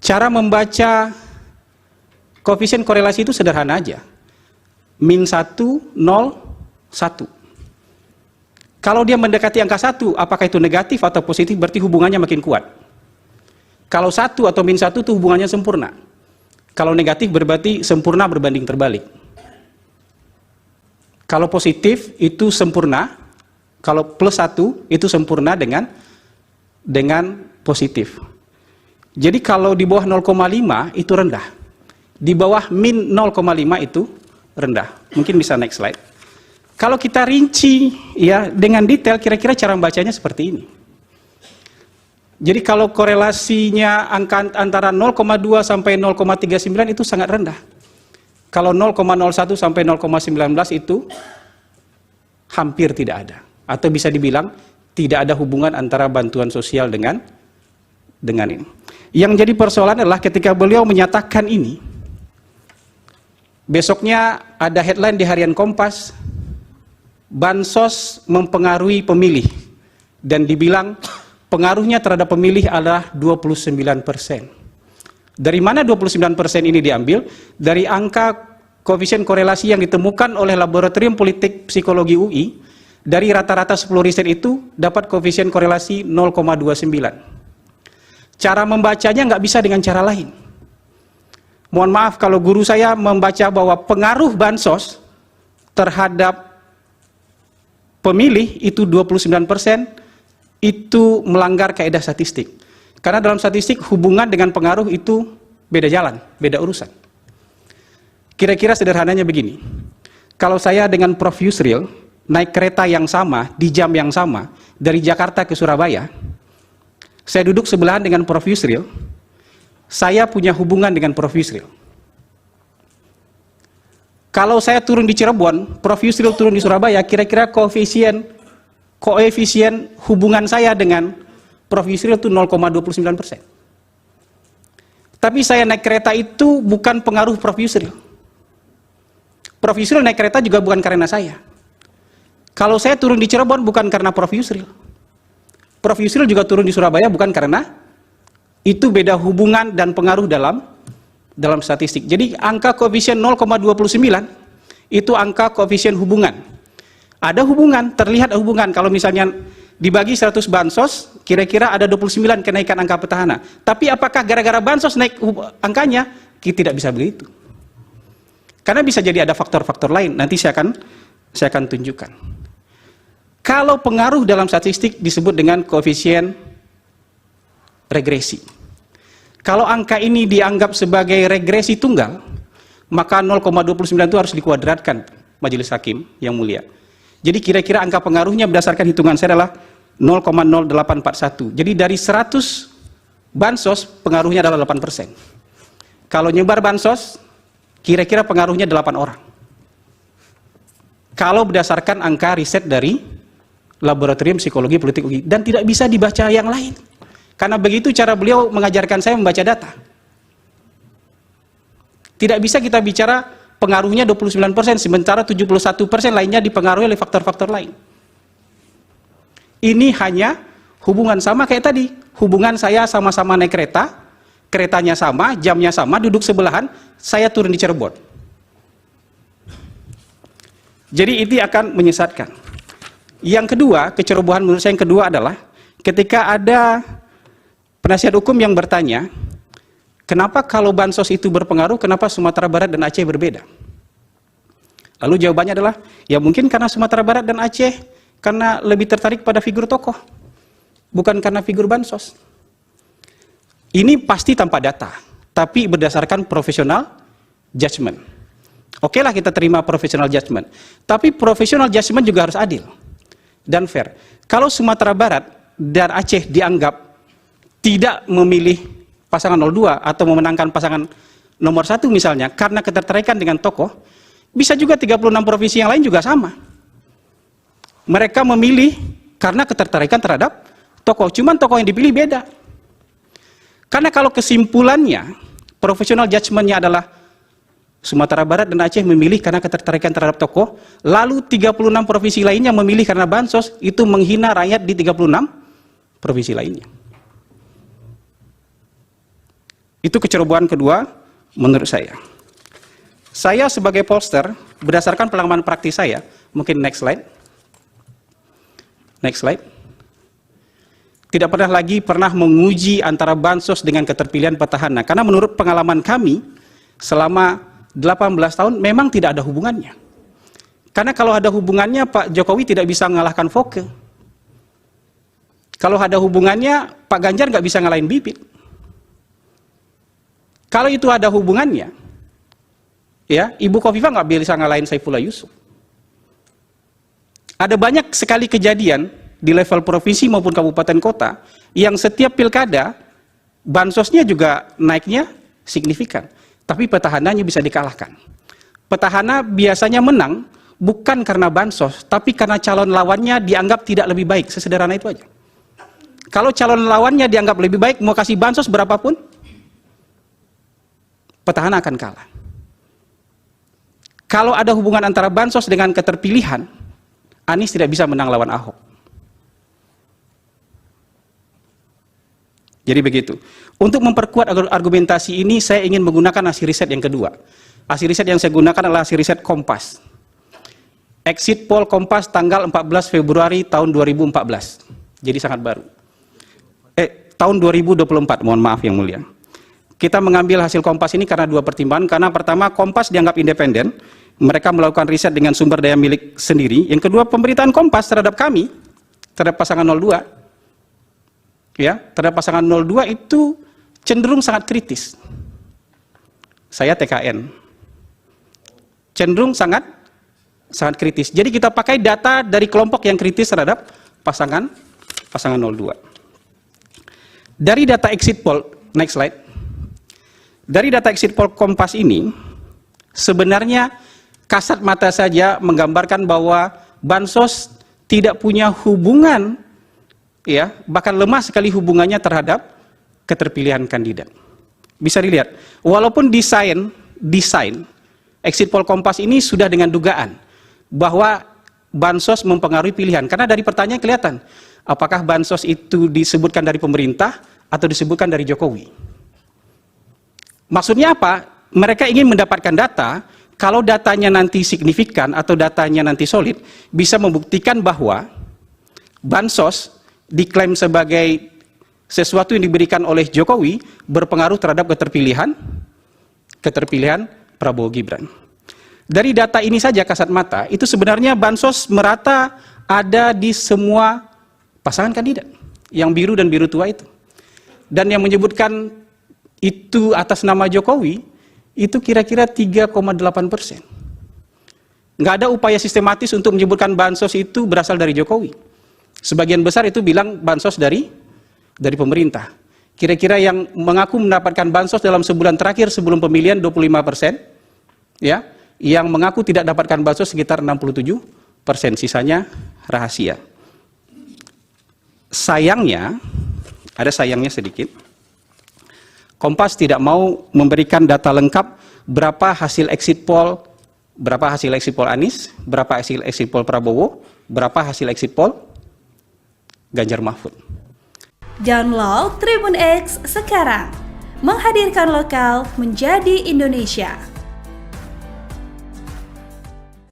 Cara membaca koefisien korelasi itu sederhana aja. Min 1, 0, 1. Kalau dia mendekati angka 1, apakah itu negatif atau positif, berarti hubungannya makin kuat. Kalau 1 atau min 1 itu hubungannya sempurna. Kalau negatif berarti sempurna berbanding terbalik. Kalau positif itu sempurna, kalau plus 1 itu sempurna dengan positif. Jadi kalau di bawah 0,5 itu rendah. Di bawah min 0,5 itu rendah. Mungkin bisa next slide. Kalau kita rinci ya dengan detail, kira-kira cara membacanya seperti ini. Jadi kalau korelasinya angka antara 0,2 sampai 0,39 itu sangat rendah. Kalau 0,01 sampai 0,19 itu hampir tidak ada. Atau bisa dibilang tidak ada hubungan antara bantuan sosial dengan ini. Yang jadi persoalan adalah ketika beliau menyatakan ini, besoknya ada headline di Harian Kompas, bansos mempengaruhi pemilih, dan dibilang pengaruhnya terhadap pemilih adalah 29%. Dari mana 29% ini diambil? Dari angka koefisien korelasi yang ditemukan oleh Laboratorium Politik Psikologi UI. Dari rata-rata 10 riset itu dapat koefisien korelasi 0,29. Cara membacanya nggak bisa dengan cara lain. Mohon maaf kalau guru saya membaca bahwa pengaruh bansos terhadap pemilih itu 29%, itu melanggar kaidah statistik. Karena dalam statistik hubungan dengan pengaruh itu beda jalan, beda urusan. Kira-kira sederhananya begini. Kalau saya dengan Prof. Yusril naik kereta yang sama, di jam yang sama, dari Jakarta ke Surabaya, saya duduk sebelahan dengan Prof. Yusril, saya punya hubungan dengan Prof. Yusril. Kalau saya turun di Cirebon, Prof. Yusril turun di Surabaya, kira-kira koefisien hubungan saya dengan Prof. Yusril itu 0,29%. Tapi saya naik kereta itu bukan pengaruh Prof. Yusril. Prof. Yusril naik kereta juga bukan karena saya. Kalau saya turun di Cirebon bukan karena Prof. Yusril. Prof. Yusril juga turun di Surabaya bukan karena itu, beda hubungan dan pengaruh dalam statistik. Jadi angka koefisien 0,29 itu angka koefisien hubungan. Ada hubungan, terlihat hubungan. Kalau misalnya dibagi 100 bansos, kira-kira ada 29 kenaikan angka petahana. Tapi apakah gara-gara bansos naik angkanya? Tidak bisa begitu. Karena bisa jadi ada faktor-faktor lain. Nanti saya akan tunjukkan. Kalau pengaruh dalam statistik disebut dengan koefisien regresi. Kalau angka ini dianggap sebagai regresi tunggal, maka 0,29 itu harus dikuadratkan majelis hakim yang mulia. Jadi kira-kira angka pengaruhnya berdasarkan hitungan saya adalah 0,0841. Jadi dari 100 bansos pengaruhnya adalah 8%. Kalau nyebar bansos, kira-kira pengaruhnya 8 orang. Kalau berdasarkan angka riset dari Laboratorium Psikologi Politik UI, dan tidak bisa dibaca yang lain. Karena begitu cara beliau mengajarkan saya membaca data. Tidak bisa kita bicara pengaruhnya 29%, sementara 71% lainnya dipengaruhi oleh faktor-faktor lain. Ini hanya hubungan sama kayak tadi. Hubungan saya sama-sama naik kereta, keretanya sama, jamnya sama, duduk sebelahan, saya turun di Cirebon. Jadi itu akan menyesatkan. Yang kedua, kecerobohan menurut saya yang kedua adalah ketika ada penasihat hukum yang bertanya, kenapa kalau bansos itu berpengaruh, kenapa Sumatera Barat dan Aceh berbeda? Lalu jawabannya adalah, ya mungkin karena Sumatera Barat dan Aceh karena lebih tertarik pada figur tokoh, bukan karena figur bansos. Ini pasti tanpa data, tapi berdasarkan profesional judgment. Oke lah kita terima profesional judgment, tapi profesional judgment juga harus adil dan fair. Kalau Sumatera Barat dan Aceh dianggap tidak memilih pasangan 02 atau memenangkan pasangan nomor 1 misalnya karena ketertarikan dengan tokoh, bisa juga 36 provinsi yang lain juga sama. Mereka memilih karena ketertarikan terhadap tokoh, cuman tokoh yang dipilih beda. Karena kalau kesimpulannya, profesional judgment-nya adalah Sumatera Barat dan Aceh memilih karena ketertarikan terhadap tokoh, lalu 36 provinsi lainnya memilih karena bansos, itu menghina rakyat di 36 provinsi lainnya. Itu kecerobohan kedua menurut saya. Saya sebagai pollster, berdasarkan pengalaman praktis saya, mungkin next slide. Next slide. Tidak pernah menguji antara bansos dengan keterpilihan petahana. Karena menurut pengalaman kami, selama 18 tahun memang tidak ada hubungannya. Karena kalau ada hubungannya, Pak Jokowi tidak bisa mengalahkan Foke. Kalau ada hubungannya, Pak Ganjar nggak bisa ngalahin Bibit. Kalau itu ada hubungannya, ya Ibu Khofifah nggak bisa ngalahin Saifullah Yusuf. Ada banyak sekali kejadian di level provinsi maupun kabupaten kota yang setiap pilkada bansosnya juga naiknya signifikan, tapi petahananya bisa dikalahkan. Petahana biasanya menang bukan karena bansos, tapi karena calon lawannya dianggap tidak lebih baik. Sesederhana itu aja. Kalau calon lawannya dianggap lebih baik, mau kasih bansos berapapun, petahana akan kalah. Kalau ada hubungan antara bansos dengan keterpilihan, Anies tidak bisa menang lawan Ahok. Jadi begitu. Untuk memperkuat argumentasi ini, saya ingin menggunakan hasil riset yang kedua. Hasil riset yang saya gunakan adalah hasil riset Kompas. Exit poll Kompas tanggal 14 Februari tahun 2014. Jadi sangat baru. Tahun 2024, mohon maaf yang mulia. Kita mengambil hasil Kompas ini karena dua pertimbangan. Karena pertama, Kompas dianggap independen. Mereka melakukan riset dengan sumber daya milik sendiri. Yang kedua, pemberitaan Kompas terhadap kami, terhadap pasangan 02, ya, terhadap pasangan 02 itu cenderung sangat kritis. Saya TKN. Cenderung sangat kritis. Jadi kita pakai data dari kelompok yang kritis terhadap pasangan 02. Dari data exit poll, next slide. Dari data exit poll Kompas ini, sebenarnya kasat mata saja menggambarkan bahwa bansos tidak punya hubungan, ya, bahkan lemah sekali hubungannya terhadap keterpilihan kandidat. Bisa dilihat, walaupun desain exit poll Kompas ini sudah dengan dugaan bahwa bansos mempengaruhi pilihan. Karena dari pertanyaan kelihatan, apakah bansos itu disebutkan dari pemerintah atau disebutkan dari Jokowi. Maksudnya apa? Mereka ingin mendapatkan data, kalau datanya nanti signifikan atau datanya nanti solid, bisa membuktikan bahwa bansos diklaim sebagai sesuatu yang diberikan oleh Jokowi berpengaruh terhadap keterpilihan Prabowo Gibran. Dari data ini saja kasat mata, itu sebenarnya bansos merata ada di semua pasangan kandidat, yang biru dan biru tua itu. Dan yang menyebutkan itu atas nama Jokowi, itu kira-kira 3,8%. Nggak ada upaya sistematis untuk menyebutkan bansos itu berasal dari Jokowi. Sebagian besar itu bilang bansos dari pemerintah. Kira-kira yang mengaku mendapatkan bansos dalam sebulan terakhir sebelum pemilihan 25%, ya, yang mengaku tidak dapatkan bansos sekitar 67%, sisanya rahasia. Sayangnya, ada sayangnya sedikit, Kompas tidak mau memberikan data lengkap berapa hasil exit poll Anies, berapa hasil exit poll Prabowo, berapa hasil exit poll Ganjar Mahfud. Download Tribun X sekarang, menghadirkan lokal menjadi Indonesia.